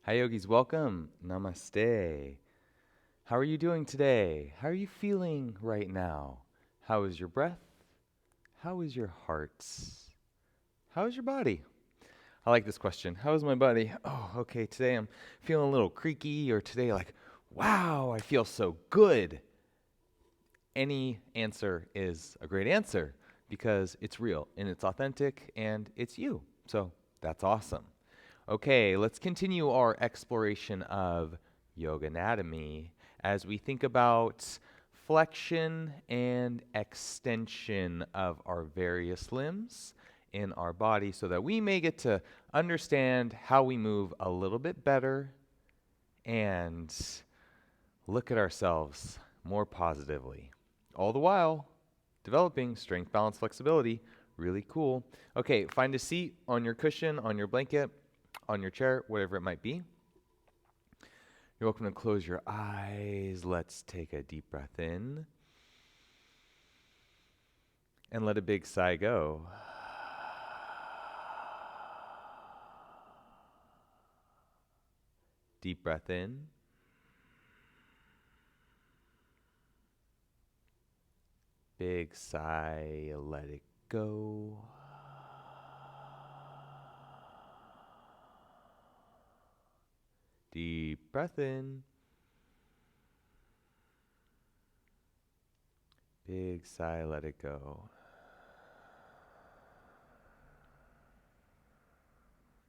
Hi, yogis. Welcome. Namaste. How are you doing today? How are you feeling right now? How is your breath? How is your heart? How is your body? I like this question. How is my body? Oh, okay. Today I'm feeling a little creaky, or today, wow, I feel so good. Any answer is a great answer because it's real and it's authentic and it's you. So that's awesome. Okay, let's continue our exploration of yoga anatomy as we think about flexion and extension of our various limbs in our body so that we may get to understand how we move a little bit better and look at ourselves more positively. All the while developing strength, balance, flexibility. Really cool. Okay, find a seat on your cushion, on your blanket, on your chair, whatever it might be. You're welcome to close your eyes. Let's take a deep breath in and let a big sigh go. Deep breath in. Big sigh, let it go. Deep breath in. Big sigh, let it go.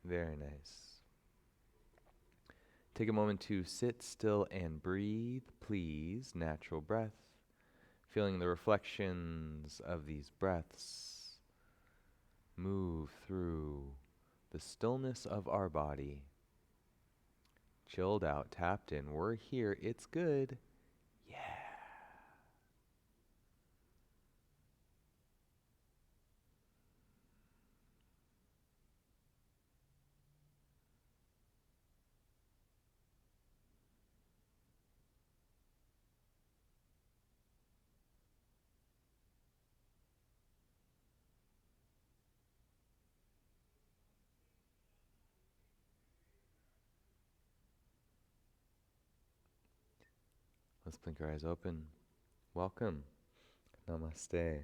Very nice. Take a moment to sit still and breathe, please. Natural breath. Feeling the reflections of these breaths move through the stillness of our body. Chilled out, tapped in. We're here. It's good. Yeah. Let's blink our eyes open. Welcome. Namaste.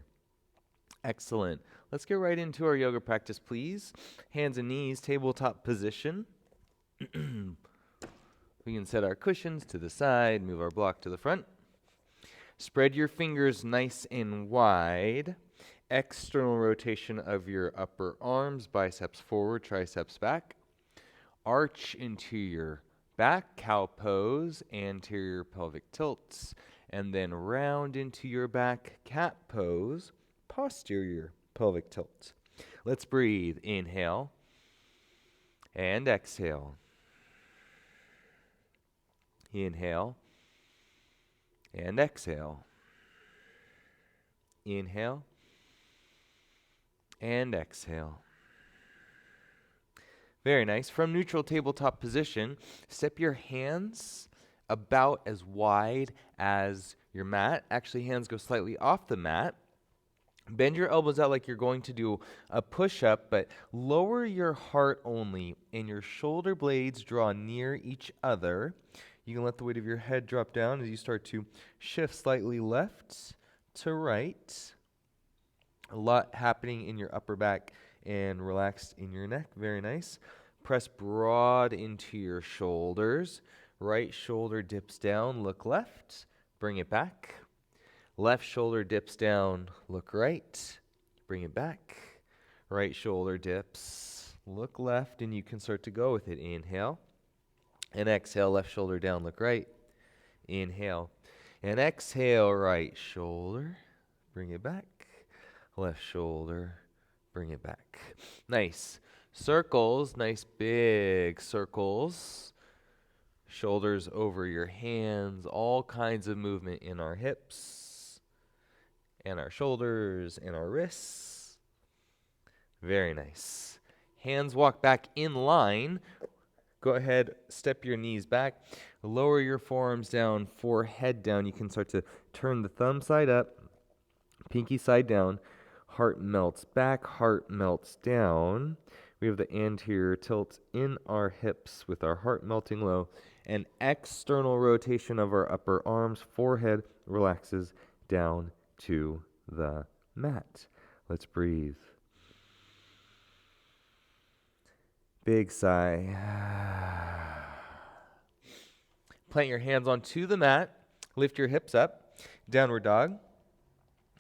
Excellent. Let's get right into our yoga practice, please. Hands and knees, tabletop position. We can set our cushions to the side, move our block to the front. Spread your fingers nice and wide. External rotation of your upper arms, biceps forward, triceps back. Arch into your back, cow pose, anterior pelvic tilts. And then round into your back, cat pose, posterior pelvic tilt. Let's breathe. Inhale and exhale. Inhale and exhale. Inhale and exhale. Very nice. From neutral tabletop position, step your hands about as wide as your mat. Actually, hands go slightly off the mat. Bend your elbows out like you're going to do a push-up, but lower your heart only, and your shoulder blades draw near each other. You can let the weight of your head drop down as you start to shift slightly left to right. A lot happening in your upper back and relaxed in your neck. Very nice. Press broad into your shoulders. Right shoulder dips down, look left, bring it back. Left shoulder dips down, look right, bring it back. Right shoulder dips, look left, and you can start to go with it. Inhale and exhale, left shoulder down, look right. Inhale and exhale, right shoulder, bring it back. Left shoulder, bring it back. Nice. Circles, nice big circles. Shoulders over your hands, all kinds of movement in our hips and our shoulders and our wrists. Very nice. Hands walk back in line. Go ahead, step your knees back. Lower your forearms down, forehead down. You can start to turn the thumb side up, pinky side down. Heart melts back, heart melts down. We have the anterior tilt in our hips with our heart melting low, and external rotation of our upper arms. Forehead relaxes down to the mat. Let's breathe. Big sigh. Plant your hands onto the mat. Lift your hips up. Downward dog.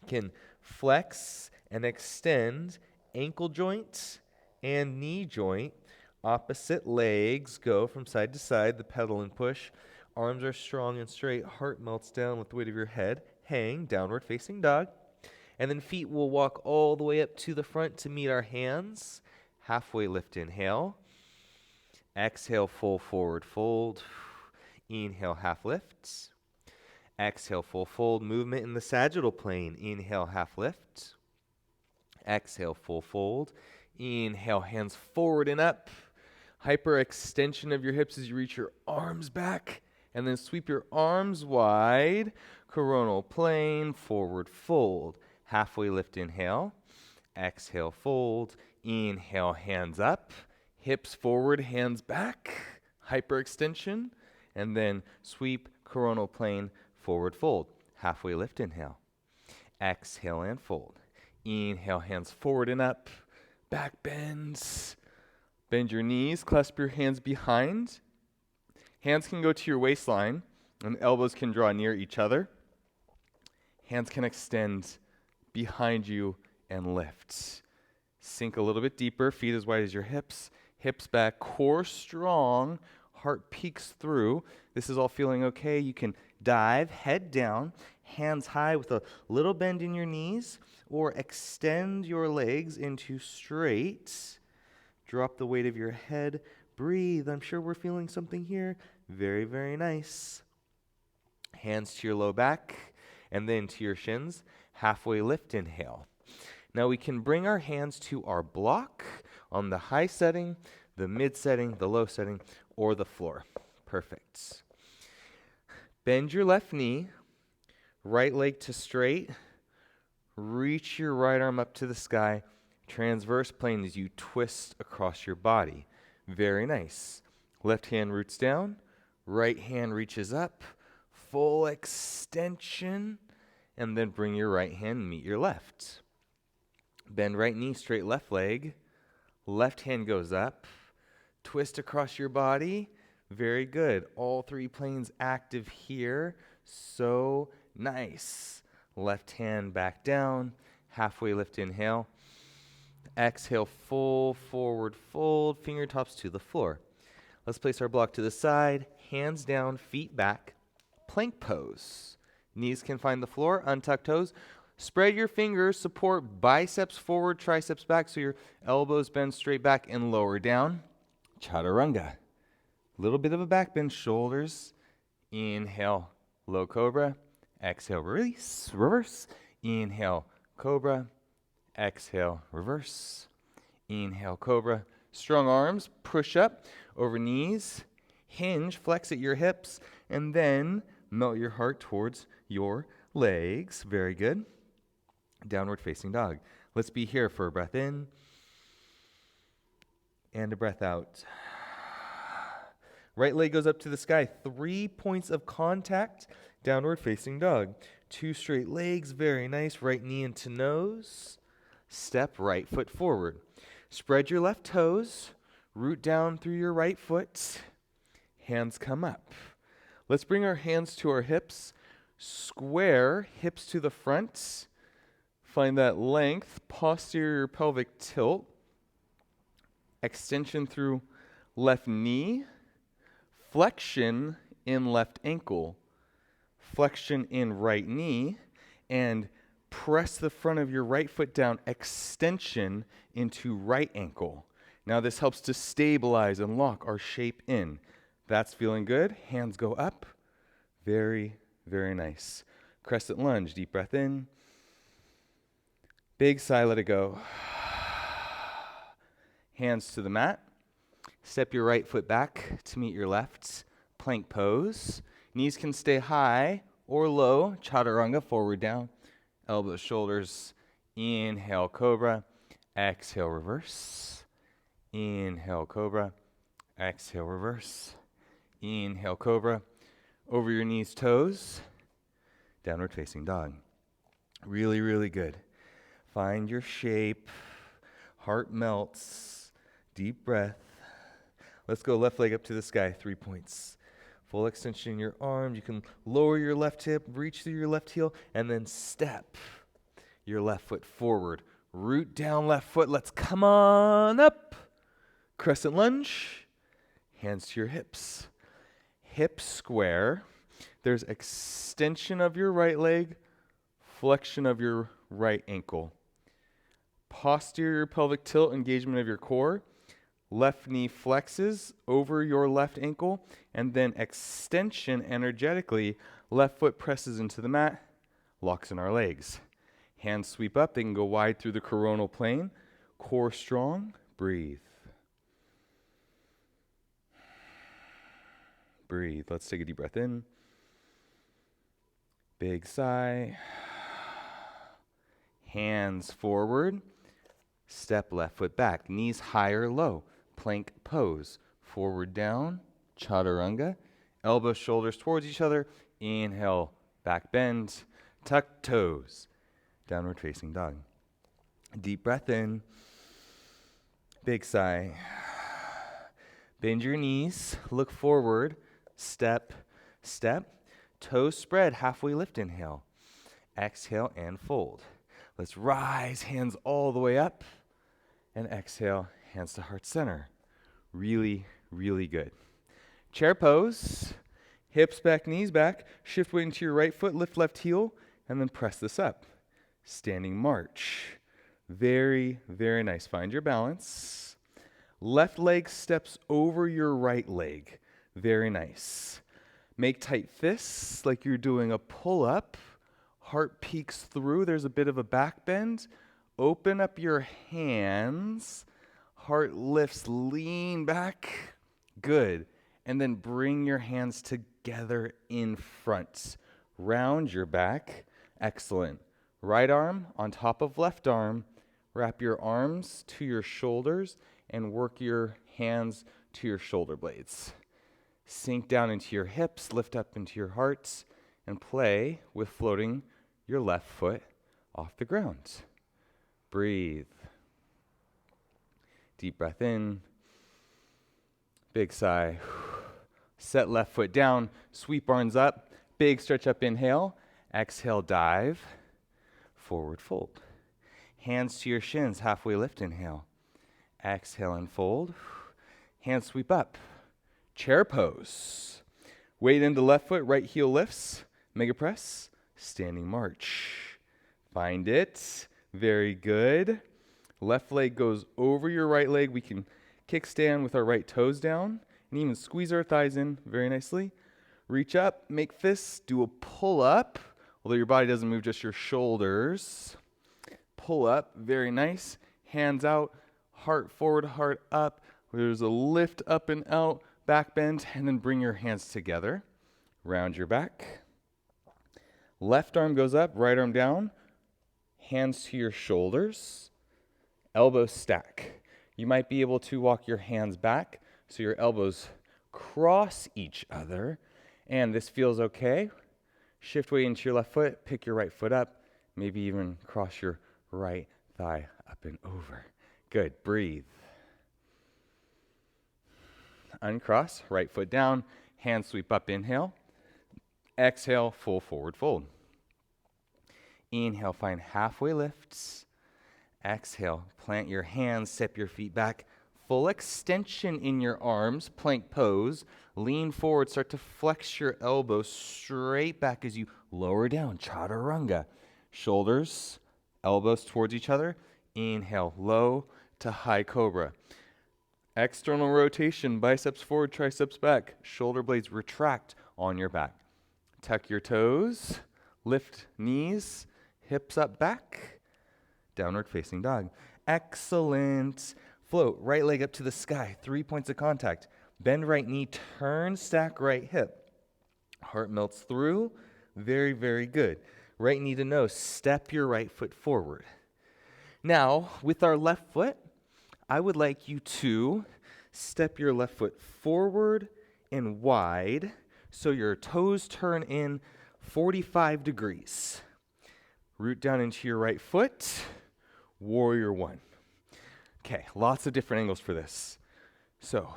Can flex and extend ankle joint and knee joint. Opposite legs go from side to side. The pedal and push. Arms are strong and straight. Heart melts down with the weight of your head. Hang, downward facing dog. And then feet will walk all the way up to the front to meet our hands. Halfway lift, inhale. Exhale, full forward fold. Inhale, half lift. Exhale, full fold. Movement in the sagittal plane. Inhale, half lift. Exhale, full fold. Inhale, hands forward and up. Hyperextension of your hips as you reach your arms back. And then sweep your arms wide. Coronal plane, forward fold. Halfway lift, inhale. Exhale, fold. Inhale, hands up. Hips forward, hands back. Hyperextension. And then sweep, coronal plane, forward fold. Halfway lift, inhale. Exhale and fold. Inhale, hands forward and up. Back bends. Bend your knees, clasp your hands behind. Hands can go to your waistline, and elbows can draw near each other. Hands can extend behind you and lift. Sink a little bit deeper, feet as wide as your hips. Hips back, core strong, heart peeks through. This is all feeling okay. You can dive, head down, hands high with a little bend in your knees, or extend your legs into straight. Drop the weight of your head. Breathe. I'm sure we're feeling something here. Very, very nice. Hands to your low back, and then to your shins. Halfway lift, inhale. Now we can bring our hands to our block on the high setting, the mid setting, the low setting, or the floor. Perfect. Bend your left knee, right leg to straight. Reach your right arm up to the sky. Transverse plane as you twist across your body. Very nice. Left hand roots down, right hand reaches up. Full extension, and then bring your right hand, meet your left. Bend right knee, straight left leg. Left hand goes up. Twist across your body. Very good. All three planes active here. So nice. Left hand back down. Halfway lift, inhale. Exhale, full forward fold. Fingertips to the floor. Let's place our block to the side. Hands down, feet back. Plank pose. Knees can find the floor. Untuck toes. Spread your fingers, support biceps forward, triceps back, so your elbows bend straight back and lower down. Chaturanga. Little bit of a back bend, shoulders. Inhale, low cobra. Exhale, release, reverse. Inhale, cobra. Exhale, reverse. Inhale, cobra. Strong arms, push up over knees. Hinge, flex at your hips, and then melt your heart towards your legs. Very good. Downward facing dog. Let's be here for a breath in and a breath out. Right leg goes up to the sky. 3 points of contact. Downward facing dog. 2 straight legs. Very nice. Right knee into nose. Step right foot forward. Spread your left toes. Root down through your right foot. Hands come up. Let's bring our hands to our hips. Square hips to the front. Find that length, posterior pelvic tilt. Extension through left knee. Flexion in left ankle. Flexion in right knee. And press the front of your right foot down. Extension into right ankle. Now this helps to stabilize and lock our shape in. That's feeling good. Hands go up. Very, very nice. Crescent lunge. Deep breath in. Big sigh, let it go. Hands to the mat. Step your right foot back to meet your left. Plank pose. Knees can stay high or low. Chaturanga, forward down. Elbows, shoulders. Inhale, cobra. Exhale, reverse. Inhale, cobra. Exhale, reverse. Inhale, cobra. Over your knees, toes. Downward facing dog. Really, really good. Find your shape. Heart melts. Deep breath. Let's go left leg up to the sky, 3 points. Full extension in your arms. You can lower your left hip, reach through your left heel, and then step your left foot forward. Root down left foot. Let's come on up. Crescent lunge. Hands to your hips. Hip square. There's extension of your right leg, flexion of your right ankle. Posterior pelvic tilt, engagement of your core. Left knee flexes over your left ankle, and then extension energetically. Left foot presses into the mat, locks in our legs. Hands sweep up. They can go wide through the coronal plane. Core strong. Breathe. Breathe. Let's take a deep breath in. Big sigh. Hands forward. Step left foot back. Knees higher, low. Plank pose. Forward down. Chaturanga. Elbows, shoulders towards each other. Inhale. Back bend. Tuck toes. Downward facing dog. Deep breath in. Big sigh. Bend your knees. Look forward. Step, step. Toes spread. Halfway lift. Inhale. Exhale and fold. Let's rise. Hands all the way up. And exhale. Hands to heart center. Really, really good. Chair pose. Hips back, knees back. Shift weight into your right foot. Lift left heel. And then press this up. Standing march. Very, very nice. Find your balance. Left leg steps over your right leg. Very nice. Make tight fists like you're doing a pull-up. Heart peeks through. There's a bit of a back bend. Open up your hands. Heart lifts. Lean back. Good. And then bring your hands together in front. Round your back. Excellent. Right arm on top of left arm. Wrap your arms to your shoulders and work your hands to your shoulder blades. Sink down into your hips, lift up into your hearts, and play with floating your left foot off the ground. Breathe. Deep breath in. Big sigh. Set left foot down, sweep arms up, big stretch up, inhale. Exhale, dive. Forward fold. Hands to your shins, halfway lift, inhale. Exhale and fold. Hands sweep up. Chair pose. Weight into left foot, right heel lifts. Mega press. Standing march. Find it. Very good. Left leg goes over your right leg. We can kickstand with our right toes down and even squeeze our thighs in very nicely. Reach up, make fists, do a pull up. Although your body doesn't move, just your shoulders. Pull up, very nice. Hands out, heart forward, heart up. There's a lift up and out, back bend, and then bring your hands together. Round your back. Left arm goes up, right arm down. Hands to your shoulders. Elbows stack. You might be able to walk your hands back so your elbows cross each other. And this feels okay. Shift weight into your left foot, pick your right foot up, maybe even cross your right thigh up and over. Good, breathe. Uncross, right foot down, hand sweep up, inhale. Exhale, full forward fold. Inhale, find halfway lifts. Exhale, plant your hands, step your feet back. Full extension in your arms, plank pose. Lean forward, start to flex your elbows straight back as you lower down, chaturanga. Shoulders, elbows towards each other. Inhale, low to high cobra. External rotation, biceps forward, triceps back. Shoulder blades retract on your back. Tuck your toes, lift knees, hips up back. Downward facing dog. Excellent. Float, right leg up to the sky, 3 points of contact. Bend right knee, turn, stack right hip. Heart melts through. Very, very good. Right knee to nose, step your right foot forward. Now, with our left foot, I would like you to step your left foot forward and wide so your toes turn in 45 degrees. Root down into your right foot, warrior one. Okay, lots of different angles for this. So,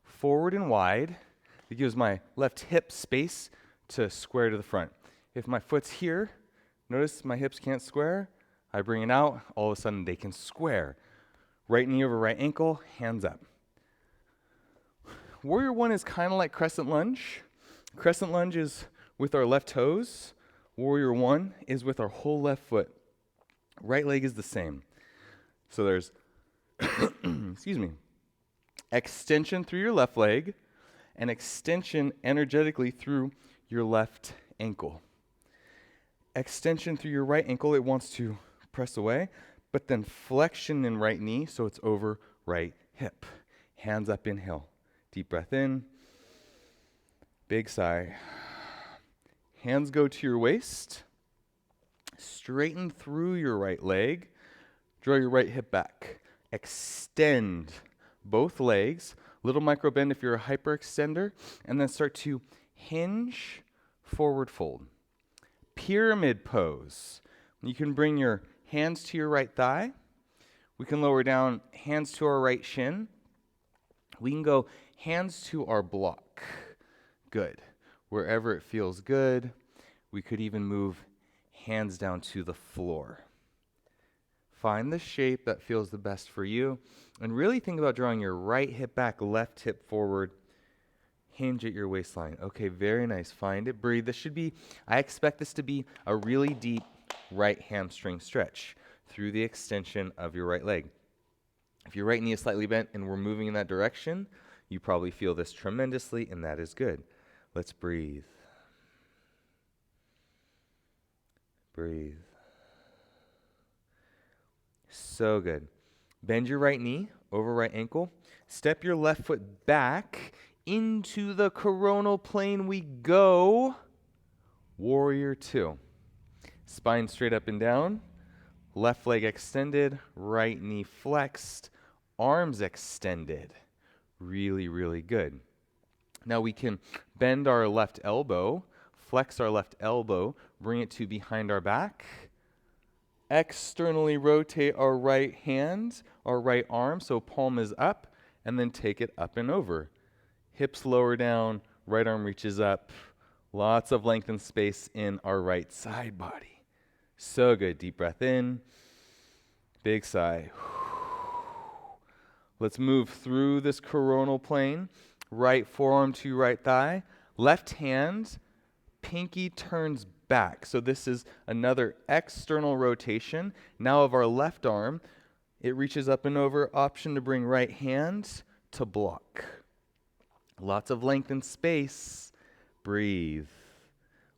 forward and wide. It gives my left hip space to square to the front. If my foot's here, notice my hips can't square. I bring it out, all of a sudden they can square. Right knee over right ankle, hands up. Warrior one is kind of like crescent lunge. Crescent lunge is with our left toes. Warrior one is with our whole left foot. Right leg is the same. So there's, excuse me, extension through your left leg and extension energetically through your left ankle. Extension through your right ankle, it wants to press away, but then flexion in right knee, so it's over right hip. Hands up, inhale. Deep breath in. Big sigh. Hands go to your waist. Straighten through your right leg. Draw your right hip back. Extend both legs. Little micro bend if you're a hyperextender. And then start to hinge, forward fold. Pyramid pose. You can bring your hands to your right thigh. We can lower down, hands to our right shin. We can go hands to our block. Good. Wherever it feels good. We could even move hands down to the floor. Find the shape that feels the best for you. And really think about drawing your right hip back, left hip forward. Hinge at your waistline. Okay, very nice. Find it, breathe. I expect this to be a really deep right hamstring stretch through the extension of your right leg. If your right knee is slightly bent and we're moving in that direction, you probably feel this tremendously, and that is good. Let's breathe. Breathe. So good. Bend your right knee over right ankle. Step your left foot back. Into the coronal plane we go. Warrior two. Spine straight up and down. Left leg extended. Right knee flexed. Arms extended. Really, really good. Now we can bend our left elbow. Flex our left elbow. Bring it to behind our back. Externally rotate our right hand, our right arm, so palm is up, and then take it up and over. Hips lower down, right arm reaches up. Lots of length and space in our right side body. So good. Deep breath in. Big sigh. Let's move through this coronal plane. Right forearm to right thigh. Left hand, pinky turns back. So this is another external rotation. Now of our left arm, it reaches up and over. Option to bring right hand to block. Lots of length and space. Breathe.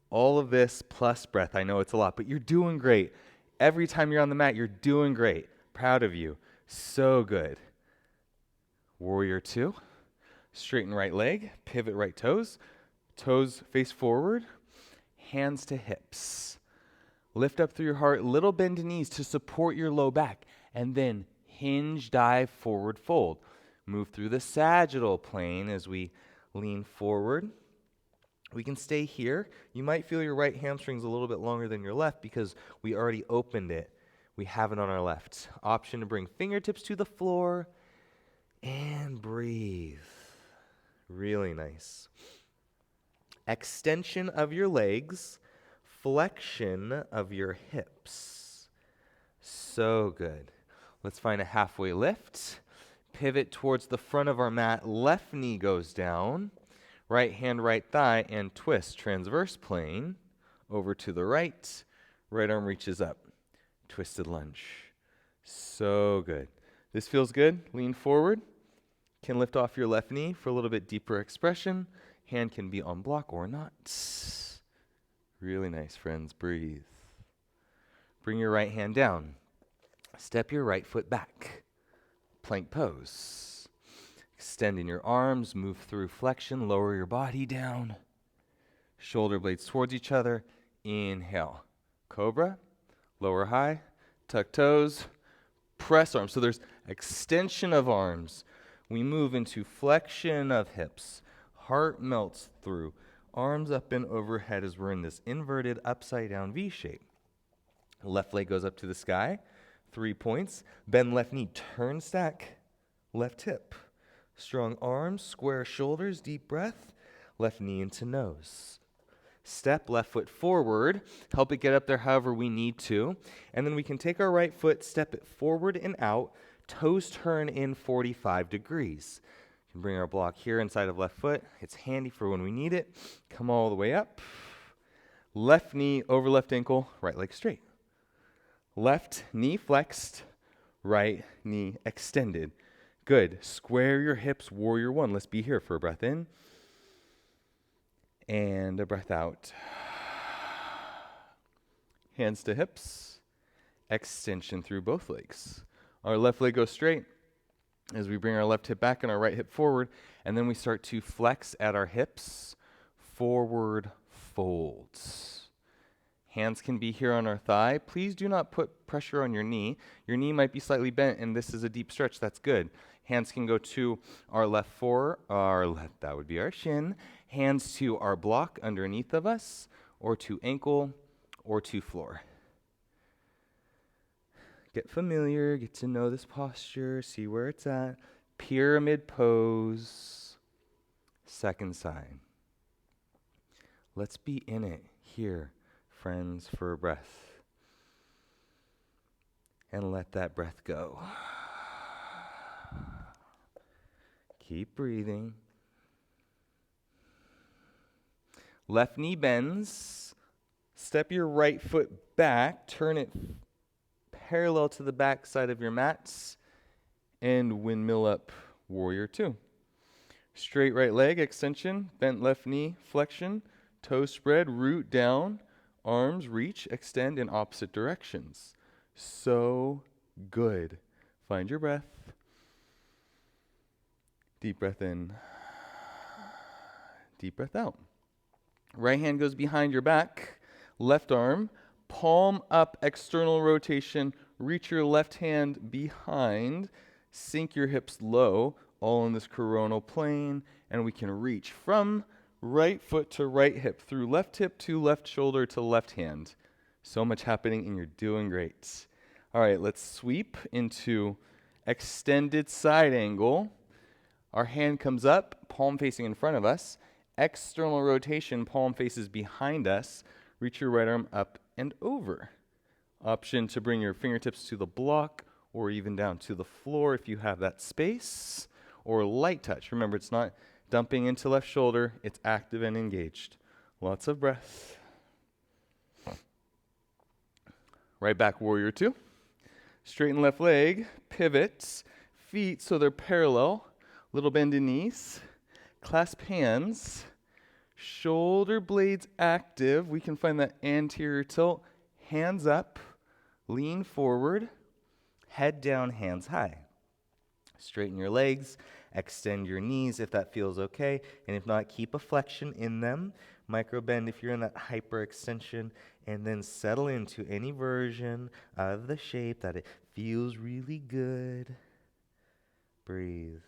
All of this plus breath. I know it's a lot, but you're doing great. Every time you're on the mat, you're doing great. Proud of you. So good. Warrior two. Straighten right leg. Pivot right toes. Toes face forward. Hands to hips. Lift up through your heart. Little bend in knees to support your low back. And then hinge, dive, forward fold. Move through the sagittal plane as we lean forward. We can stay here. You might feel your right hamstring's a little bit longer than your left because we already opened it. We have it on our left. Option to bring fingertips to the floor and breathe. Really nice. Extension of your legs, flexion of your hips. So good. Let's find a halfway lift. Pivot towards the front of our mat. Left knee goes down. Right hand, right thigh, and twist. Transverse plane. Over to the right. Right arm reaches up. Twisted lunge. So good. This feels good. Lean forward. Can lift off your left knee for a little bit deeper expression. Hand can be on block or not. Really nice, friends. Breathe. Bring your right hand down. Step your right foot back. Plank pose. Extending your arms, move through flexion, lower your body down. Shoulder blades towards each other. Inhale. Cobra. Lower high. Tuck toes. press arms. So there's extension of arms. We move into flexion of hips. Heart melts through. Arms up and overhead as we're in this inverted upside down V shape. Left leg goes up to the sky. 3 points. Bend left knee, turn stack, left hip. Strong arms, square shoulders, deep breath. Left knee into nose. Step left foot forward, help it get up there however we need to. And then we can take our right foot, step it forward and out, toes turn in 45 degrees. We can bring our block here inside of left foot. It's handy for when we need it. Come all the way up. Left knee over left ankle, right leg straight. Left knee flexed, right knee extended. Good. Square your hips, warrior one. Let's be here for a breath in. And a breath out. Hands to hips. Extension through both legs. Our left leg goes straight as we bring our left hip back and our right hip forward. And then we start to flex at our hips. Forward folds. Hands can be here on our thigh. Please do not put pressure on your knee. Your knee might be slightly bent, and this is a deep stretch. That's good. Hands can go to our left that would be our shin. Hands to our block underneath of us, or to ankle, or to floor. Get familiar, get to know this posture, see where it's at. Pyramid pose, second side. Let's be in it here, friends, for a breath. And let that breath go. Keep breathing. Left knee bends. Step your right foot back. Turn it parallel to the back side of your mats. And windmill up, warrior two. Straight right leg extension. Bent left knee flexion. Toe spread, root down. Arms reach, extend in opposite directions. So good. Find your breath. Deep breath in. Deep breath out. Right hand goes behind your back. Left arm, palm up, external rotation. Reach your left hand behind. Sink your hips low, all in this coronal plane. And we can reach from right foot to right hip, through left hip to left shoulder to left hand. So much happening, and you're doing great. All right, let's sweep into extended side angle. Our hand comes up, palm facing in front of us. External rotation, palm faces behind us. Reach your right arm up and over. Option to bring your fingertips to the block or even down to the floor if you have that space. Or light touch. Remember, it's not dumping into left shoulder. It's active and engaged. Lots of breath. Right back, warrior two. Straighten left leg, pivots, feet so they're parallel. Little bend in knees. Clasp hands. Shoulder blades active. We can find that anterior tilt. Hands up. Lean forward. Head down, hands high. Straighten your legs. Extend your knees if that feels okay. And if not, keep a flexion in them. Micro bend if you're in that hyperextension. And then settle into any version of the shape that it feels really good. Breathe.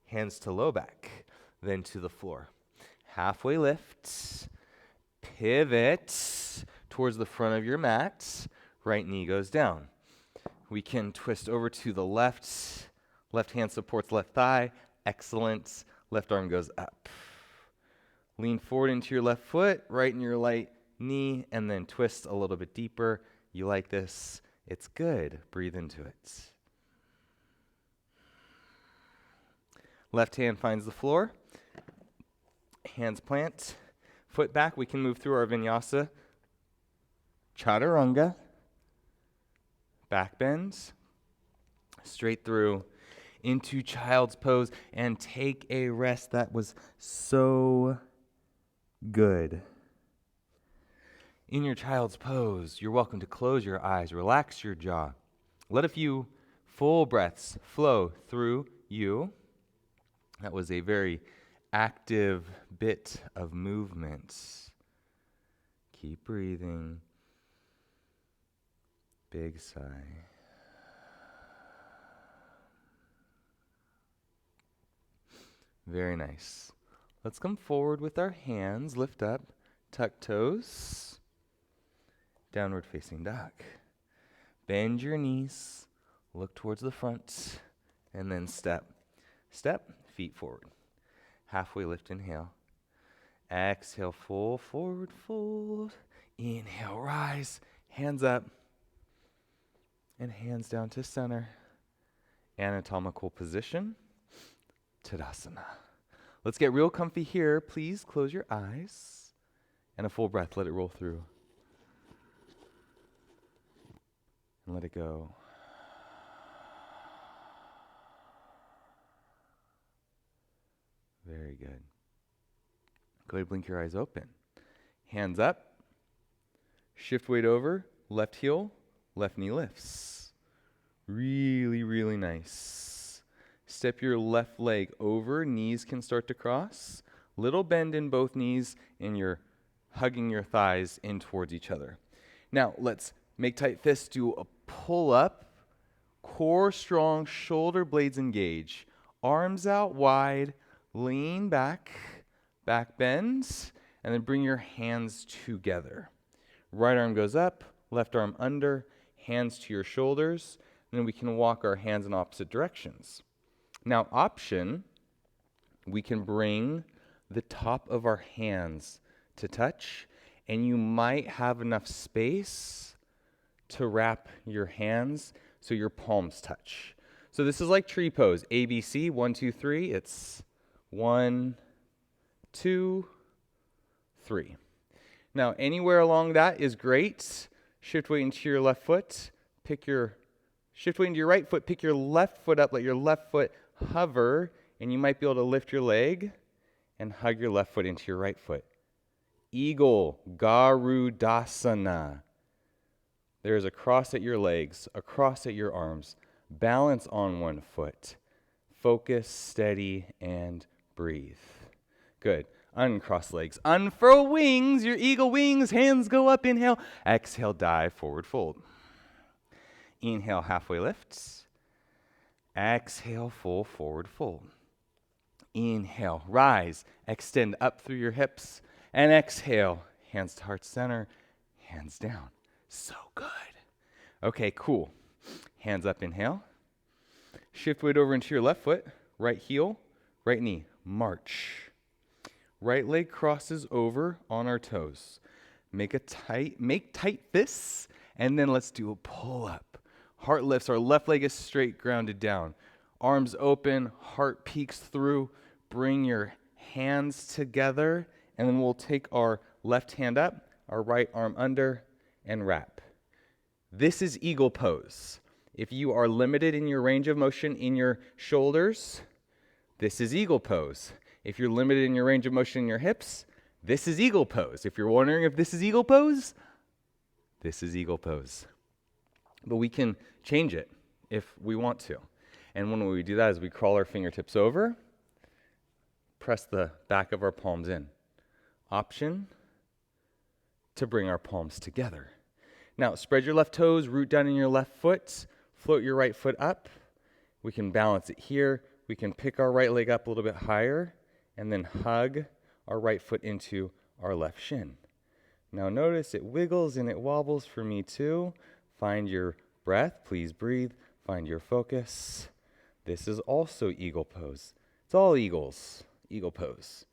Hands to low back, then to the floor. Halfway lift, pivot towards the front of your mat. Right knee goes down. We can twist over to the left. Left hand supports left thigh. Excellent. Left arm goes up. Lean forward into your left foot, right in your right knee, and then twist a little bit deeper. You like this? It's good. Breathe into it. Left hand finds the floor. Hands plant. Foot back. We can move through our vinyasa. Chaturanga. Back bends. Straight through into child's pose. And take a rest. That was so good. In your child's pose, you're welcome to close your eyes. Relax your jaw. Let a few full breaths flow through you. That was a very active bit of movement. Keep breathing. Big sigh. Very nice. Let's come forward with our hands. Lift up. Tuck toes. Downward facing dog. Bend your knees. Look towards the front. And then step. Step. Feet forward. Halfway lift. Inhale. Exhale. Full forward fold. Inhale. Rise. Hands up. And hands down to center. Anatomical position. Tadasana. Let's get real comfy here. Please close your eyes. And a full breath. Let it roll through. And let it go. Very good. Go ahead and blink your eyes open. Hands up. Shift weight over. Left heel. Left knee lifts. Really, really nice. Step your left leg over. Knees can start to cross. Little bend in both knees, and you're hugging your thighs in towards each other. Now, let's make tight fists. Do a pull up. Core strong. Shoulder blades engage. Arms out wide. Lean back. Back bends. And then bring your hands together. Right arm goes up. Left arm under. Hands to your shoulders. And then we can walk our hands in opposite directions. Now, option, we can bring the top of our hands to touch, and you might have enough space to wrap your hands so your palms touch. So this is like tree pose. ABC, 1, 2, 3. It's 1, 2, 3. Now, anywhere along that is great. Shift weight into your left foot. Shift weight into your right foot. Pick your left foot up. Let your left foot hover, and you might be able to lift your leg and hug your left foot into your right foot. Eagle, Garudasana. There is a cross at your legs, a cross at your arms. Balance on one foot. Focus, steady, and breathe. Good. Uncross legs. Unfurl wings, your eagle wings. Hands go up. Inhale. Exhale, dive, forward fold. Inhale, halfway lifts. Exhale, full forward fold. Inhale, rise, extend up through your hips, and exhale, hands to heart center, hands down. So good. Okay, cool. Hands up, inhale. Shift weight over into your left foot, right heel, right knee, march. Right leg crosses over on our toes. Make tight fists, and then let's do a pull up. Heart lifts, our left leg is straight, grounded down. Arms open, heart peeks through. Bring your hands together, and then we'll take our left hand up, our right arm under, and wrap. This is eagle pose. If you are limited in your range of motion in your shoulders, this is eagle pose. If you're limited in your range of motion in your hips, this is eagle pose. If you're wondering if this is eagle pose, this is eagle pose. But we can change it if we want to. And when we do that is we crawl our fingertips over, press the back of our palms in. Option to bring our palms together. Now, spread your left toes, root down in your left foot, float your right foot up. We can balance it here. We can pick our right leg up a little bit higher and then hug our right foot into our left shin. Now notice it wiggles and it wobbles for me too. Find your breath. Please breathe. Find your focus. This is also eagle pose. It's all eagles. Eagle pose.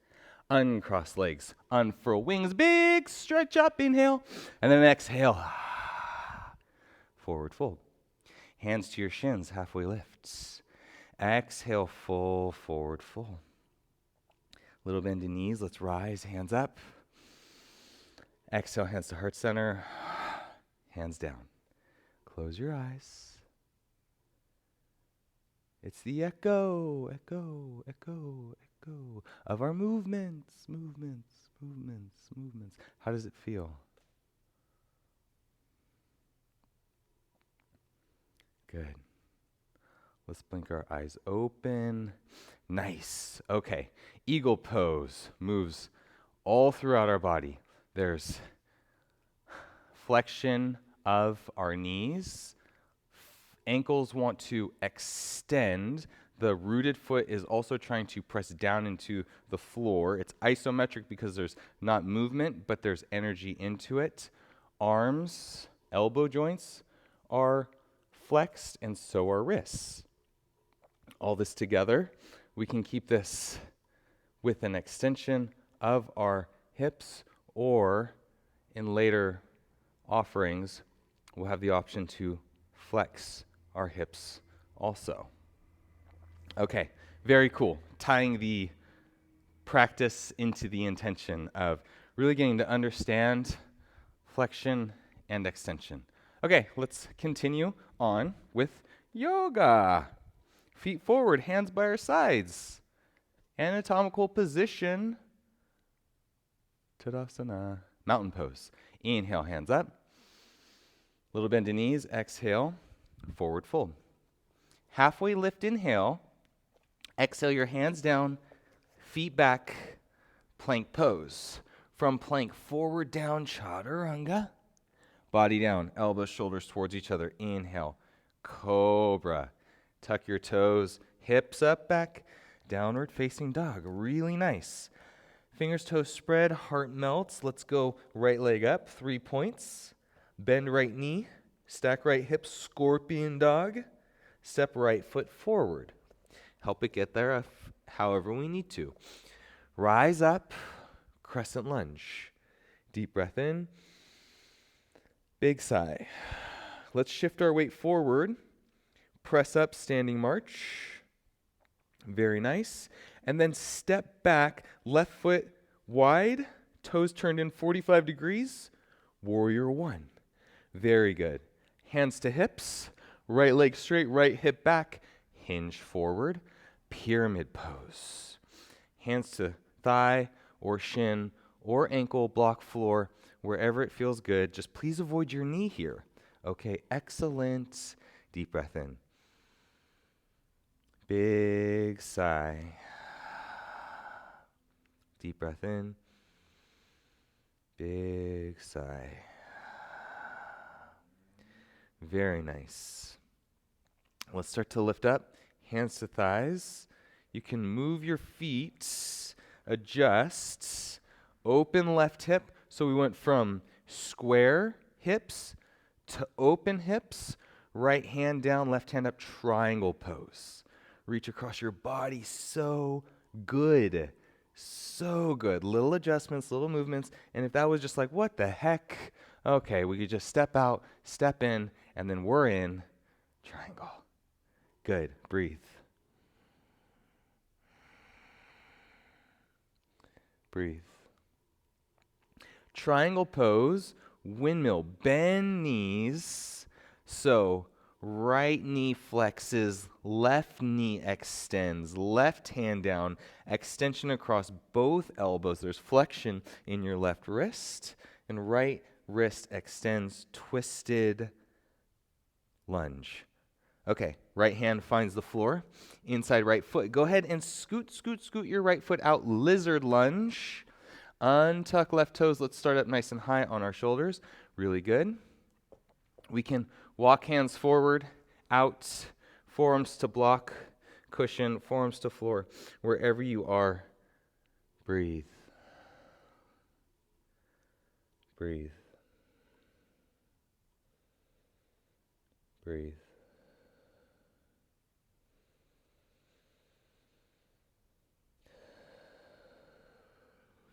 Uncross legs. Unfurl wings. Big stretch up. Inhale. And then exhale. Forward fold. Hands to your shins. Halfway lifts. Exhale. Full forward fold. Little bend in knees. Let's rise. Hands up. Exhale. Hands to heart center. Hands down. Close your eyes. It's the echo, echo, echo, echo of our movements. How does it feel? Good. Let's blink our eyes open. Nice. Okay. Eagle pose moves all throughout our body. There's flexion of our knees. Ankles want to extend. The rooted foot is also trying to press down into the floor. It's isometric because there's not movement, but there's energy into it. Arms, elbow joints are flexed, and so are wrists. All this together, we can keep this with an extension of our hips, or in later offerings, we'll have the option to flex our hips also. Okay, very cool. Tying the practice into the intention of really getting to understand flexion and extension. Okay, let's continue on with yoga. Feet forward, hands by our sides. Anatomical position. Tadasana. Mountain pose. Inhale, hands up. Little bend in knees. Exhale, forward fold. Halfway lift, inhale. Exhale, your hands down, feet back, plank pose. From plank forward, down, chaturanga. Body down, elbows, shoulders towards each other. Inhale, cobra. Tuck your toes, hips up, back, downward facing dog. Really nice. Fingers, toes spread, heart melts. Let's go right leg up, 3 points. Bend right knee, stack right hip, scorpion dog. Step right foot forward. Help it get there however we need to. Rise up, crescent lunge. Deep breath in. Big sigh. Let's shift our weight forward. Press up, standing march. Very nice. And then step back, left foot wide, toes turned in 45 degrees. Warrior one. Very good. Hands to hips, right leg straight, right hip back, hinge forward, pyramid pose. Hands to thigh or shin or ankle, block floor, wherever it feels good. Just please avoid your knee here. Okay, excellent. Deep breath in. Big sigh. Deep breath in. Big sigh. Very nice. Let's start to lift up. Hands to thighs. You can move your feet, adjust, open left hip. So we went from square hips to open hips, right hand down, left hand up, triangle pose. Reach across your body. So good. So good. Little adjustments, little movements. And if that was just like, what the heck? Okay, we could just step out, step in, and then we're in triangle. Good. Breathe. Breathe. Triangle pose, windmill. Bend knees. So right knee flexes, left knee extends, left hand down, extension across both elbows. There's flexion in your left wrist, and right wrist extends, twisted lunge. Okay, right hand finds the floor, inside right foot. Go ahead and scoot your right foot out, lizard lunge. Untuck left toes. Let's start up nice and high on our shoulders. Really good. We can walk hands forward, out, forearms to block, cushion, forearms to floor. Wherever you are, breathe. Breathe. Breathe.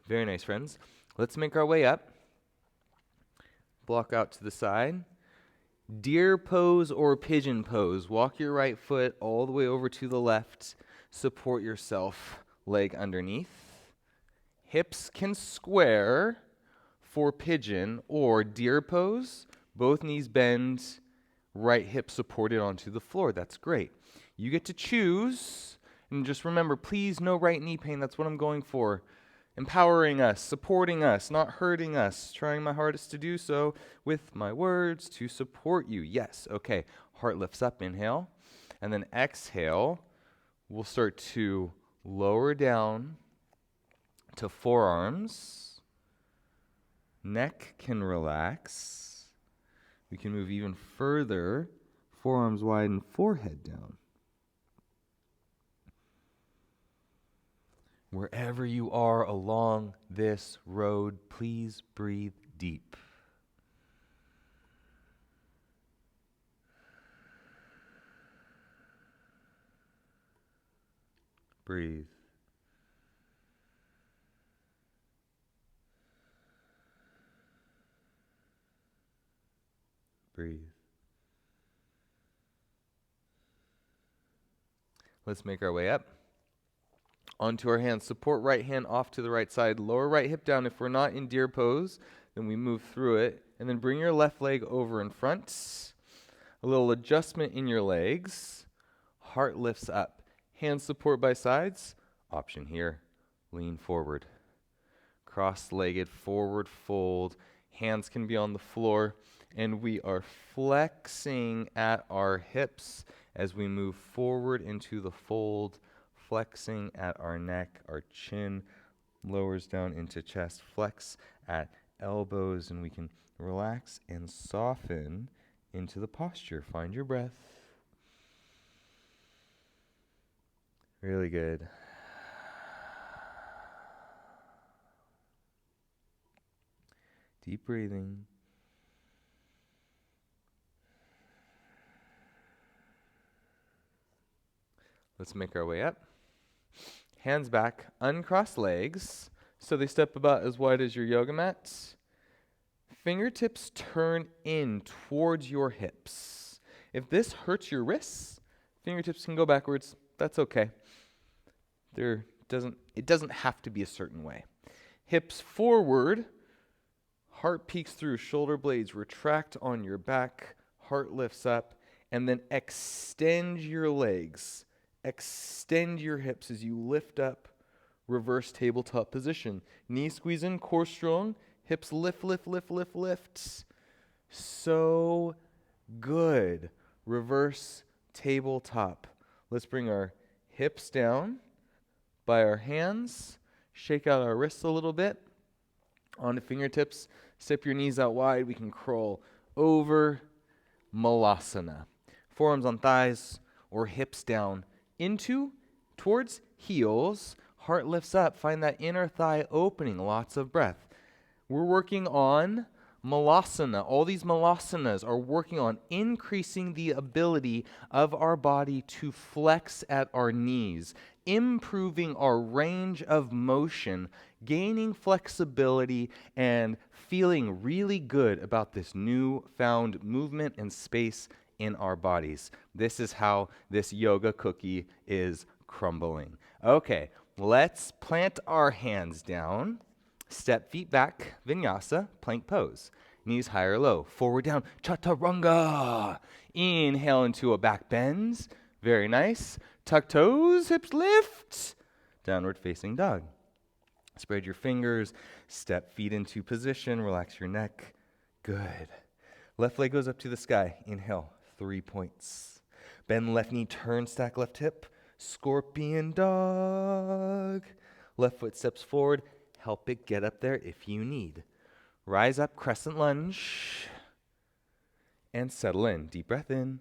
Very nice, friends. Let's make our way up. Block out to the side. Deer pose or pigeon pose. Walk your right foot all the way over to the left. Support yourself, leg underneath. Hips can square for pigeon or deer pose. Both knees bend, right hip supported onto the floor. That's great. You get to choose. And just remember, please, no right knee pain. That's what I'm going for. Empowering us, supporting us, not hurting us, trying my hardest to do so with my words to support you. Yes, okay. Heart lifts up, inhale. And then exhale, we'll start to lower down to forearms. Neck can relax. We can move even further, forearms wide and forehead down. Wherever you are along this road, please breathe deep. Breathe. Breathe. Let's make our way up. Onto our hands. Support right hand off to the right side. Lower right hip down. If we're not in deer pose, then we move through it. And then bring your left leg over in front. A little adjustment in your legs. Heart lifts up. Hands support by sides. Option here. Lean forward. Cross-legged forward fold. Hands can be on the floor. And we are flexing at our hips as we move forward into the fold. Flexing at our neck. Our chin lowers down into chest. Flex at elbows. And we can relax and soften into the posture. Find your breath. Really good. Deep breathing. Let's make our way up. Hands back, uncross legs, so they step about as wide as your yoga mat. Fingertips turn in towards your hips. If this hurts your wrists, fingertips can go backwards. That's okay. It doesn't have to be a certain way. Hips forward, heart peeks through, shoulder blades retract on your back, heart lifts up, and then extend your legs. Extend your hips as you lift up, reverse tabletop position. Knees squeeze in, core strong, hips lift, lift, lift, lift, lift. So good. Reverse tabletop. Let's bring our hips down by our hands. Shake out our wrists a little bit. Onto fingertips. Step your knees out wide. We can crawl over. Malasana. Forearms on thighs or hips down into, towards heels. Heart lifts up. Find that inner thigh opening. Lots of breath. We're working on Malasana. All these Malasanas are working on increasing the ability of our body to flex at our knees, improving our range of motion, gaining flexibility, and feeling really good about this newfound movement and space in our bodies. This is how this yoga cookie is crumbling. Okay, let's plant our hands down. Step feet back, vinyasa, plank pose. Knees high or low, forward down, chaturanga. Inhale into a back bend. Very nice. Tuck toes, hips lift. Downward facing dog. Spread your fingers, step feet into position, relax your neck. Good. Left leg goes up to the sky. Inhale, 3 points. Bend left knee, turn, stack left hip. Scorpion dog. Left foot steps forward. Help it get up there if you need. Rise up, crescent lunge. And settle in. Deep breath in.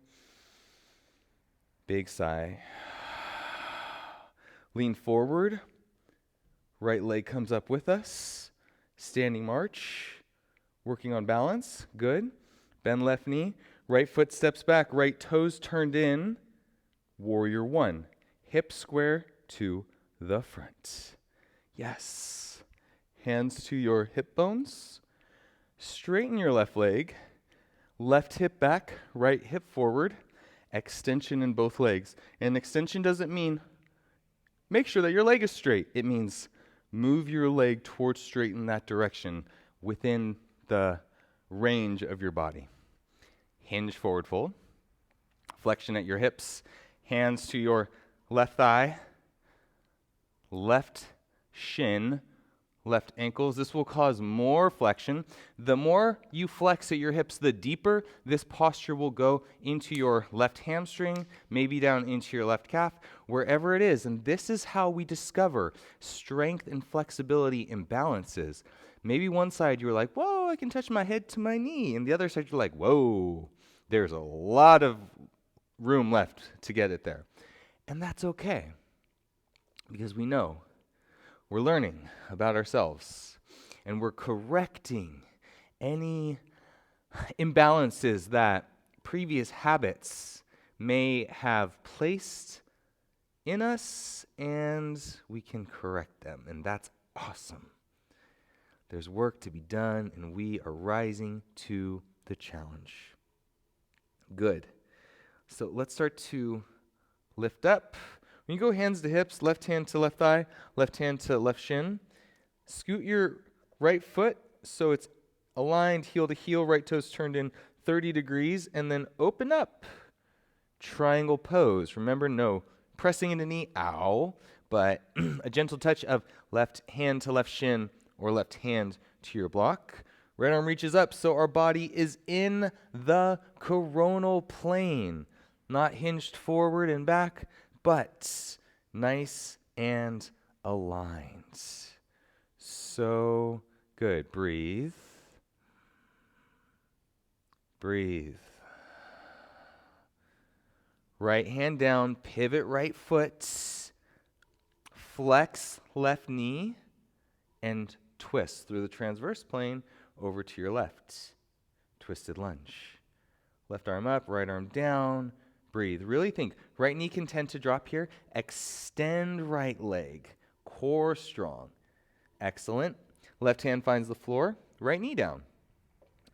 Big sigh. Lean forward. Right leg comes up with us. Standing march. Working on balance. Good. Bend left knee. Right foot steps back. Right toes turned in. Warrior one. Hips square to the front. Yes. Hands to your hip bones. Straighten your left leg. Left hip back. Right hip forward. Extension in both legs. And extension doesn't mean make sure that your leg is straight. It means move your leg towards straight in that direction within the range of your body. Hinge forward fold. Flexion at your hips. Hands to your left thigh. Left shin. Left ankles. This will cause more flexion. The more you flex at your hips, the deeper this posture will go into your left hamstring, maybe down into your left calf, wherever it is. And this is how we discover strength and flexibility imbalances. Maybe one side you were like, whoa, I can touch my head to my knee. And the other side you're like, whoa, there's a lot of room left to get it there. And that's okay, because we know we're learning about ourselves and we're correcting any imbalances that previous habits may have placed in us, and we can correct them. And that's awesome. There's work to be done, and we are rising to the challenge. Good. So let's start to lift up. When you go hands to hips, left hand to left thigh, left hand to left shin, scoot your right foot so it's aligned heel to heel, right toes turned in 30 degrees, and then open up. Triangle pose. Remember, no pressing into knee, ow, but a gentle touch of left hand to left shin or left hand to your block. Right arm reaches up so our body is in the coronal plane, not hinged forward and back, but nice and aligned. So good. Breathe. Breathe. Right hand down, pivot right foot, flex left knee, and twist through the transverse plane over to your left. Twisted lunge. Left arm up, right arm down. Breathe. Really think. Right knee can tend to drop here. Extend right leg. Core strong. Excellent. Left hand finds the floor. Right knee down.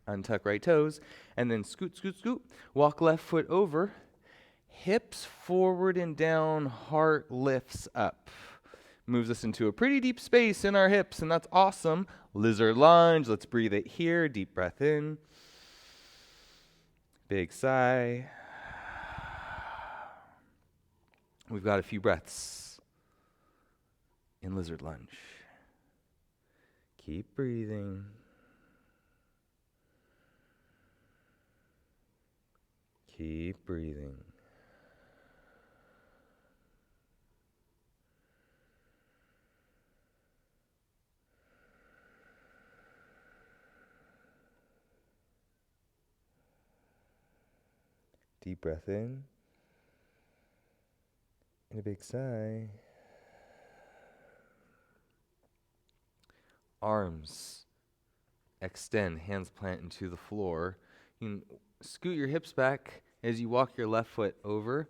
Untuck right toes. And then scoot, scoot, scoot. Walk left foot over. Hips forward and down. Heart lifts up. Moves us into a pretty deep space in our hips, and that's awesome. Lizard lunge. Let's breathe it here. Deep breath in. Big sigh. We've got a few breaths in lizard lunge. Keep breathing. Keep breathing. Deep breath in. And a big sigh. Arms extend, hands plant into the floor. You can scoot your hips back as you walk your left foot over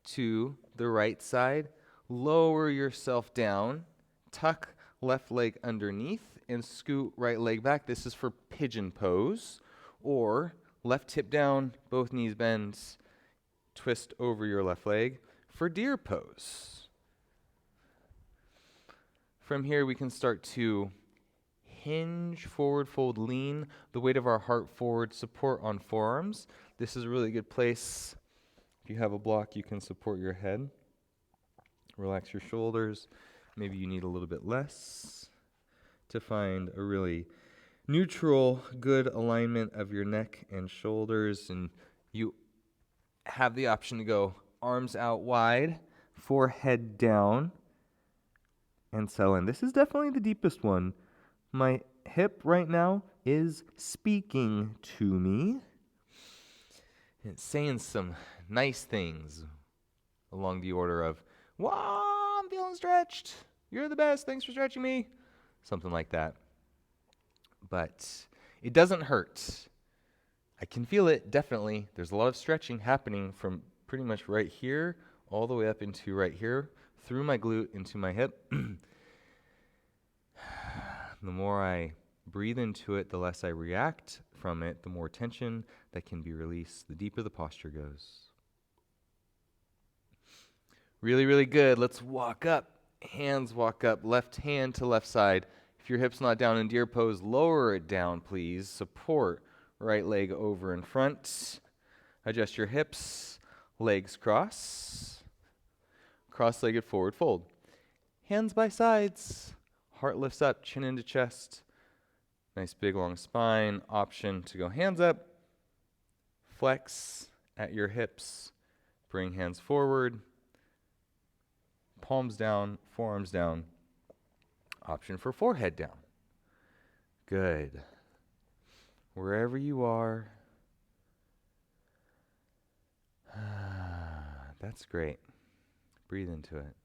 to the right side. Lower yourself down. Tuck left leg underneath and scoot right leg back. This is for pigeon pose. Or left hip down, both knees bend, twist over your left leg for deer pose. From here, we can start to hinge, forward fold, lean the weight of our heart forward, support on forearms. This is a really good place. If you have a block, you can support your head. Relax your shoulders. Maybe you need a little bit less to find a really neutral, good alignment of your neck and shoulders. And you have the option to go arms out wide, forehead down, and settle in. This is definitely the deepest one. My hip right now is speaking to me. It's saying some nice things along the order of, wow, I'm feeling stretched. You're the best. Thanks for stretching me. Something like that. But it doesn't hurt. I can feel it, definitely. There's a lot of stretching happening from pretty much right here all the way up into right here, through my glute into my hip. The more I breathe into it, the less I react from it, the more tension that can be released, the deeper the posture goes. Really, really good. Let's walk up. Hands walk up. Left hand to left side. If your hip's not down in deer pose, lower it down, please. Support right leg over in front. Adjust your hips. Legs cross. Cross-legged forward fold. Hands by sides. Heart lifts up, chin into chest. Nice big long spine. Option to go hands up. Flex at your hips. Bring hands forward. Palms down, forearms down. Option for forehead down. Good. Wherever you are. That's great. Breathe into it.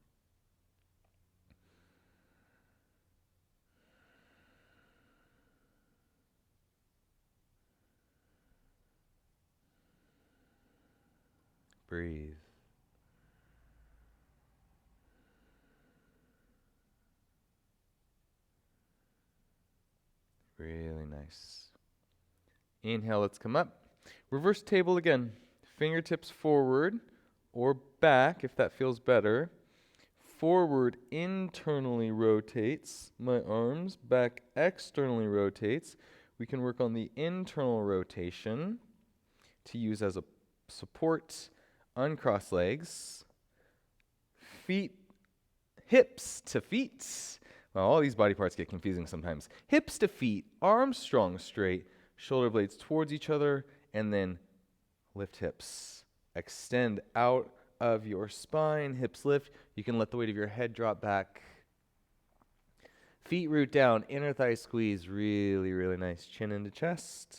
Breathe. Really nice. Inhale, let's come up. Reverse table again. Fingertips forward or back if that feels better. Forward internally rotates my arms. Back externally rotates. We can work on the internal rotation to use as a support. Uncross legs. Feet, hips to feet. Well, all these body parts get confusing sometimes. Hips to feet, arms strong, straight, shoulder blades towards each other, and then lift hips. Extend out of your spine, hips lift. You can let the weight of your head drop back. Feet root down, inner thigh squeeze, really, really nice. Chin into chest.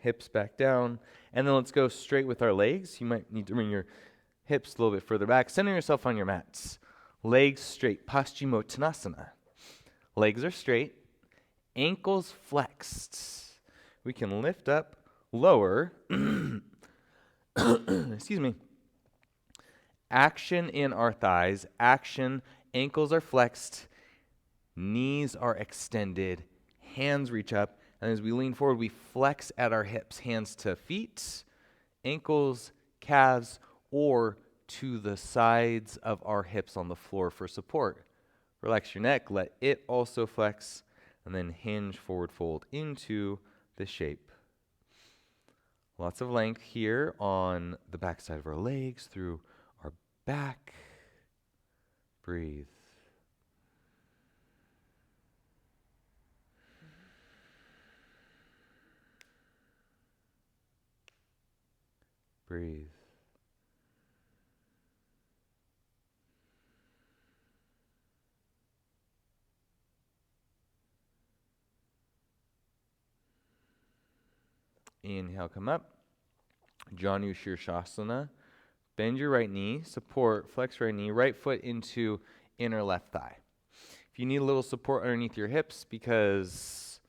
Hips back down. And then let's go straight with our legs. You might need to bring your hips a little bit further back. Center yourself on your mats. Legs straight, Paschimottanasana. Legs are straight, ankles flexed. We can lift up, lower. Excuse me. Action in our thighs, action, ankles are flexed, knees are extended, hands reach up, and as we lean forward, we flex at our hips, hands to feet, ankles, calves, or to the sides of our hips on the floor for support. Relax your neck, let it also flex, and then hinge, forward fold into the shape. Lots of length here on the back side of our legs, through our back. Breathe. Breathe. Inhale, come up. Janu Shirshasana. Bend your right knee, support, flex right knee, right foot into inner left thigh. If you need a little support underneath your hips because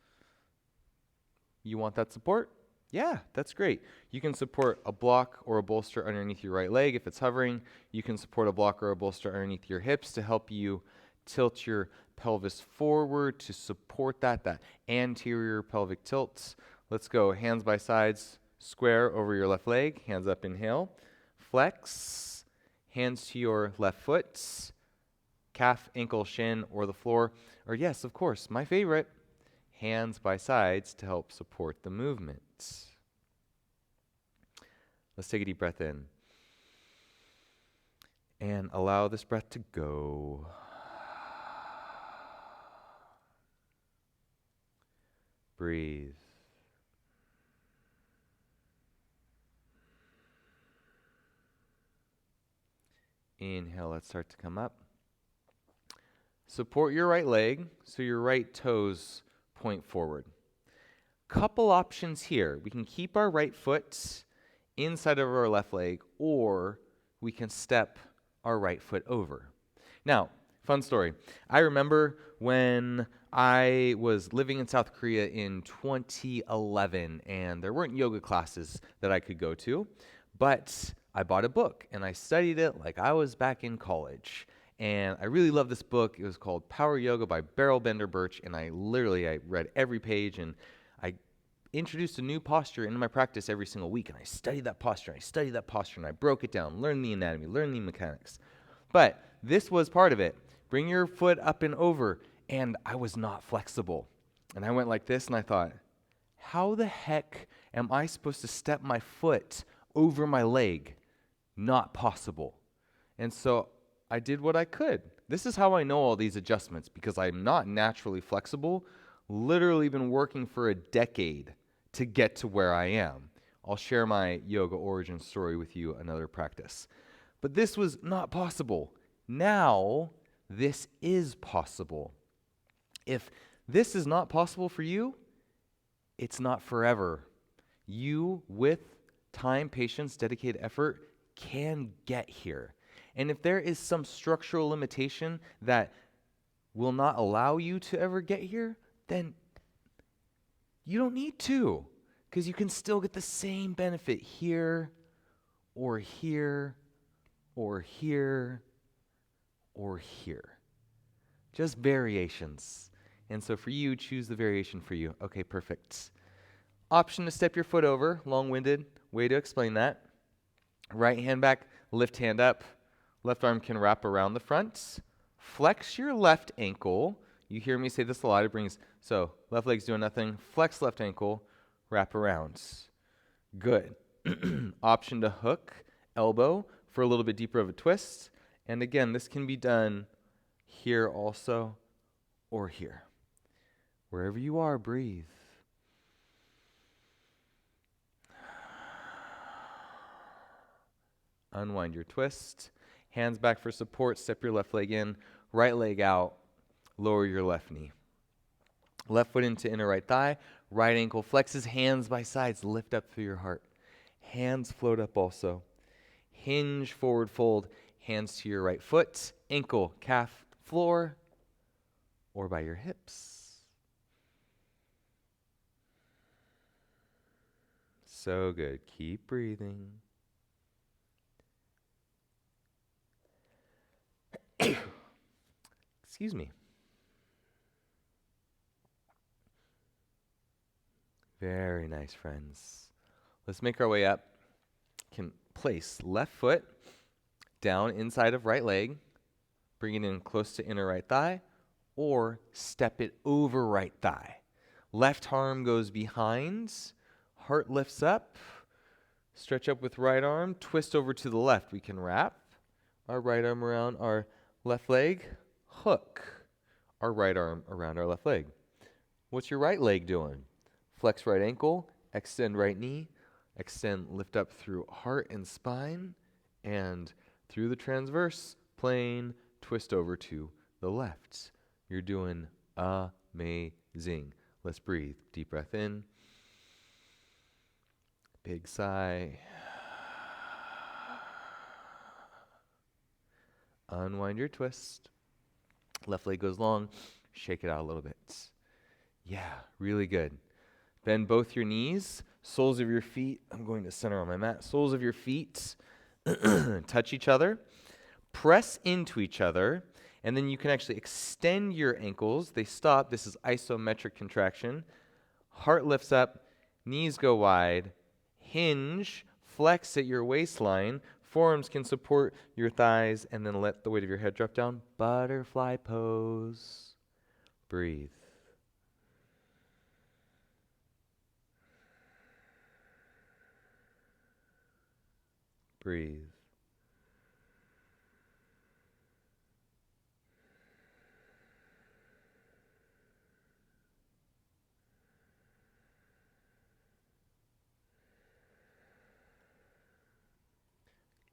you want that support, yeah, that's great. You can support a block or a bolster underneath your right leg if it's hovering. You can support a block or a bolster underneath your hips to help you tilt your pelvis forward to support that anterior pelvic tilt. Let's go hands by sides, square over your left leg, hands up, inhale. Flex, hands to your left foot, calf, ankle, shin, or the floor. Or yes, of course, my favorite, hands by sides to help support the movement. Let's take a deep breath in. And allow this breath to go. Breathe. Inhale, let's start to come up. Support your right leg so your right toes point forward. Couple options here. We can keep our right foot inside of our left leg, or we can step our right foot over. Now, fun story. I remember when I was living in South Korea in 2011, and there weren't yoga classes that I could go to, but I bought a book, and I studied it like I was back in college. And I really loved this book. It was called Power Yoga by Beryl Bender Birch, and I read every page, and I introduced a new posture into my practice every single week, and I studied that posture, and I broke it down, learned the anatomy, learned the mechanics. But this was part of it. Bring your foot up and over, and I was not flexible. And I went like this, and I thought, how the heck am I supposed to step my foot over my leg? Not possible. And so I did what I could. This is how I know all these adjustments, because I'm not naturally flexible. Literally been working for a decade to get to where I am. I'll share my yoga origin story with you another practice. But this was not possible. Now, this is possible. If this is not possible for you, it's not forever. You, with time, patience, dedicated effort, can get here. And if there is some structural limitation that will not allow you to ever get here, then you don't need to, because you can still get the same benefit here, or here, or here, or here. Just variations. And so for you, choose the variation for you. Okay, perfect. Option to step your foot over, long-winded way to explain that. Right hand back, lift hand up. Left arm can wrap around the front. Flex your left ankle. You hear me say this a lot. It brings, so left leg's doing nothing. Flex left ankle, wrap around. Good. Option to hook elbow for a little bit deeper of a twist. And again, this can be done here also or here. Wherever you are, breathe. Unwind your twist. Hands back for support. Step your left leg in. Right leg out. Lower your left knee. Left foot into inner right thigh. Right ankle flexes. Hands by sides. Lift up through your heart. Hands float up also. Hinge, forward fold. Hands to your right foot. Ankle, calf, floor, or by your hips. So good. Keep breathing. Excuse me. Very nice, friends. Let's make our way up. Can place left foot down inside of right leg, bring it in close to inner right thigh, or step it over right thigh. Left arm goes behind, heart lifts up, stretch up with right arm, twist over to the left. We can wrap our right arm around our left leg, hook our right arm around our left leg. What's your right leg doing? Flex right ankle, extend right knee, extend, lift up through heart and spine, and through the transverse plane, twist over to the left. You're doing amazing. Let's breathe. Deep breath in. Big sigh. Unwind your twist. Left leg goes long. Shake it out a little bit. Yeah, really good. Bend both your knees, soles of your feet. I'm going to center on my mat. Soles of your feet touch each other. Press into each other. And then you can actually extend your ankles. They stop. This is isometric contraction. Heart lifts up. Knees go wide. Hinge. Flex at your waistline. Forearms can support your thighs, and then let the weight of your head drop down. Butterfly pose. Breathe. Breathe.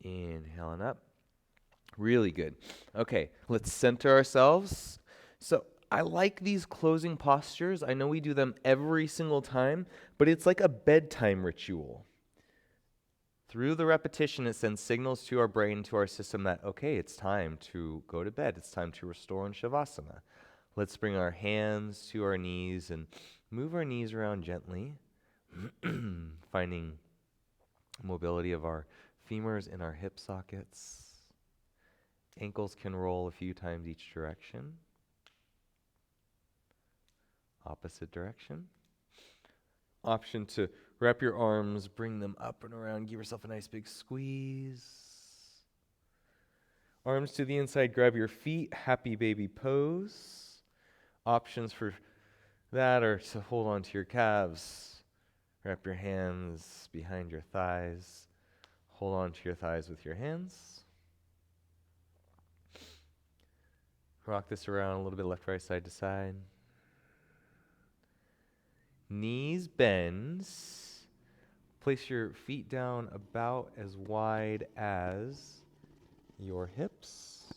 Inhaling up. Really good. Okay, let's center ourselves. So I like these closing postures. I know we do them every single time, but it's like a bedtime ritual. Through the repetition, it sends signals to our brain, to our system that, okay, it's time to go to bed. It's time to restore in Shavasana. Let's bring our hands to our knees and move our knees around gently, finding mobility of our femurs in our hip sockets. Ankles can roll a few times each direction. Opposite direction. Option to wrap your arms, bring them up and around, give yourself a nice big squeeze. Arms to the inside, grab your feet, happy baby pose. Options for that are to hold on to your calves, wrap your hands behind your thighs, hold on to your thighs with your hands. Rock this around a little bit, left, right, side to side. Knees bend. Place your feet down about as wide as your hips.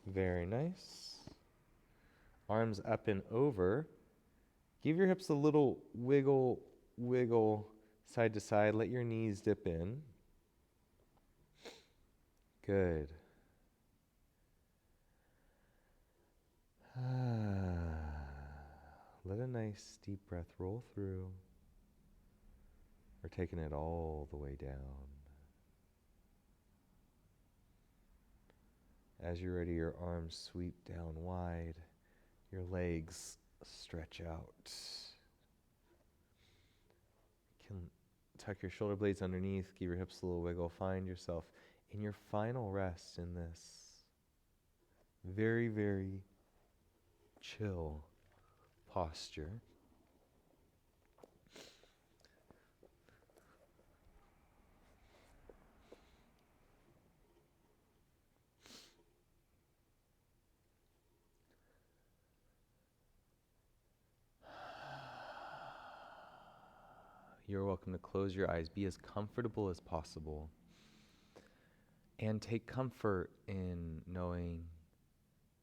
Very nice. Arms up and over. Give your hips a little wiggle, wiggle side to side. Let your knees dip in. Good. Let a nice deep breath roll through. We're taking it all the way down. As you're ready, your arms sweep down wide. Your legs stretch out. You can tuck your shoulder blades underneath, give your hips a little wiggle. Find yourself in your final rest in this very, very chill posture. You're welcome to close your eyes. Be as comfortable as possible. And take comfort in knowing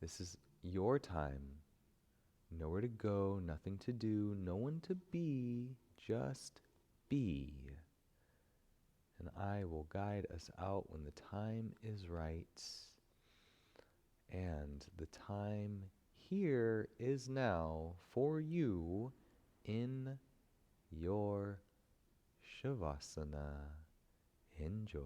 this is your time. Nowhere to go, nothing to do, no one to be, just be. And I will guide us out when the time is right. And the time here is now for you in your Shavasana. Enjoy.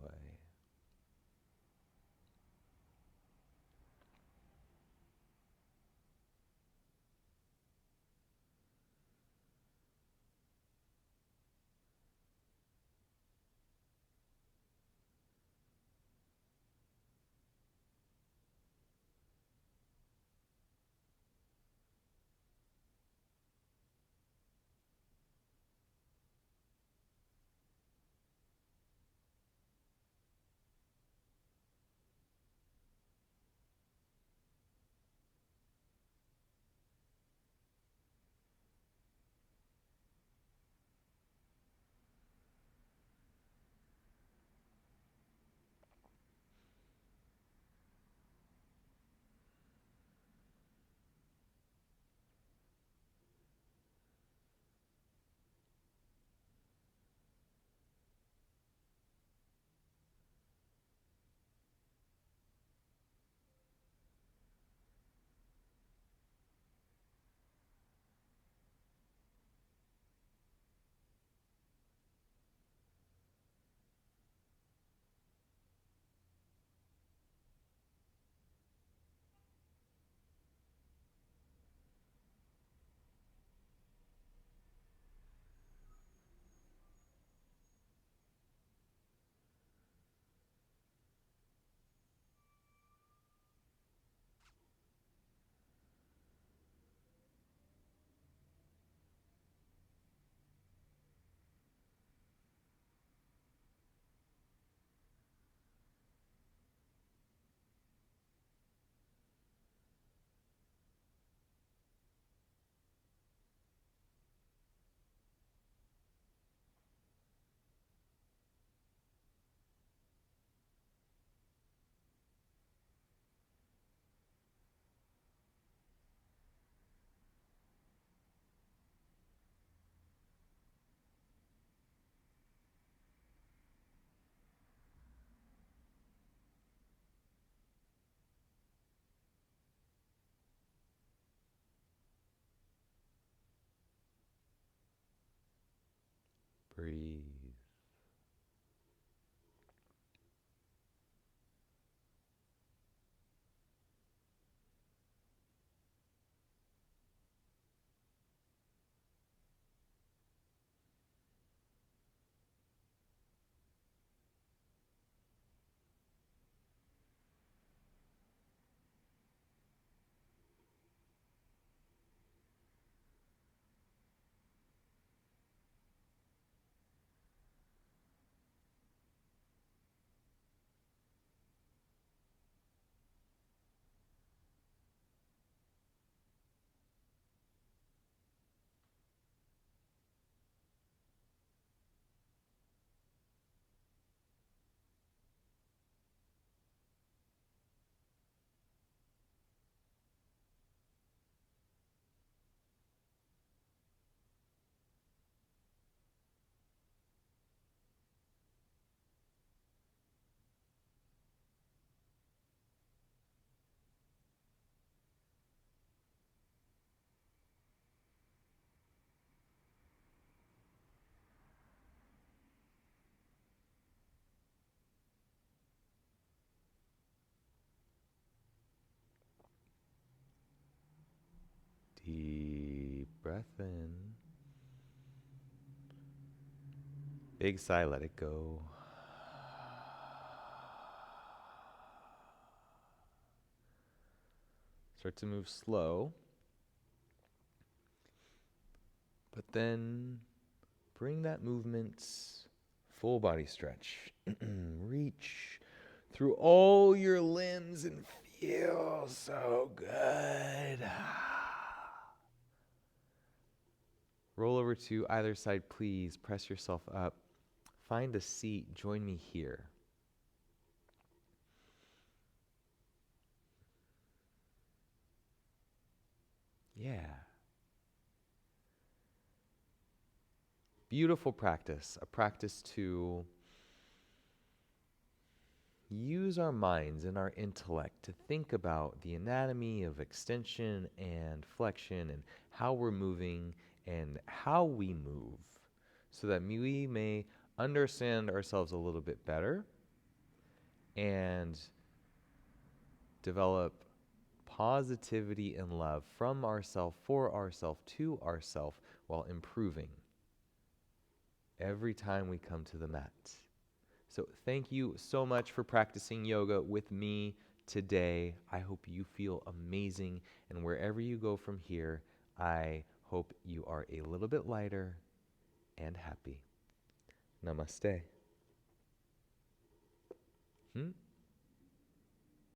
breath in. Big sigh, let it go. Start to move slow. But then bring that movement, full body stretch. Reach through all your limbs and feel so good. Roll over to either side, please. Press yourself up. Find a seat. Join me here. Yeah. Beautiful practice. A practice to use our minds and our intellect to think about the anatomy of extension and flexion and how we're moving and how we move so that we may understand ourselves a little bit better and develop positivity and love from ourself, for ourself, to ourself, while improving every time we come to the mat. So thank you so much for practicing yoga with me today. I hope you feel amazing, and wherever you go from here, I hope you are a little bit lighter and happy. Namaste.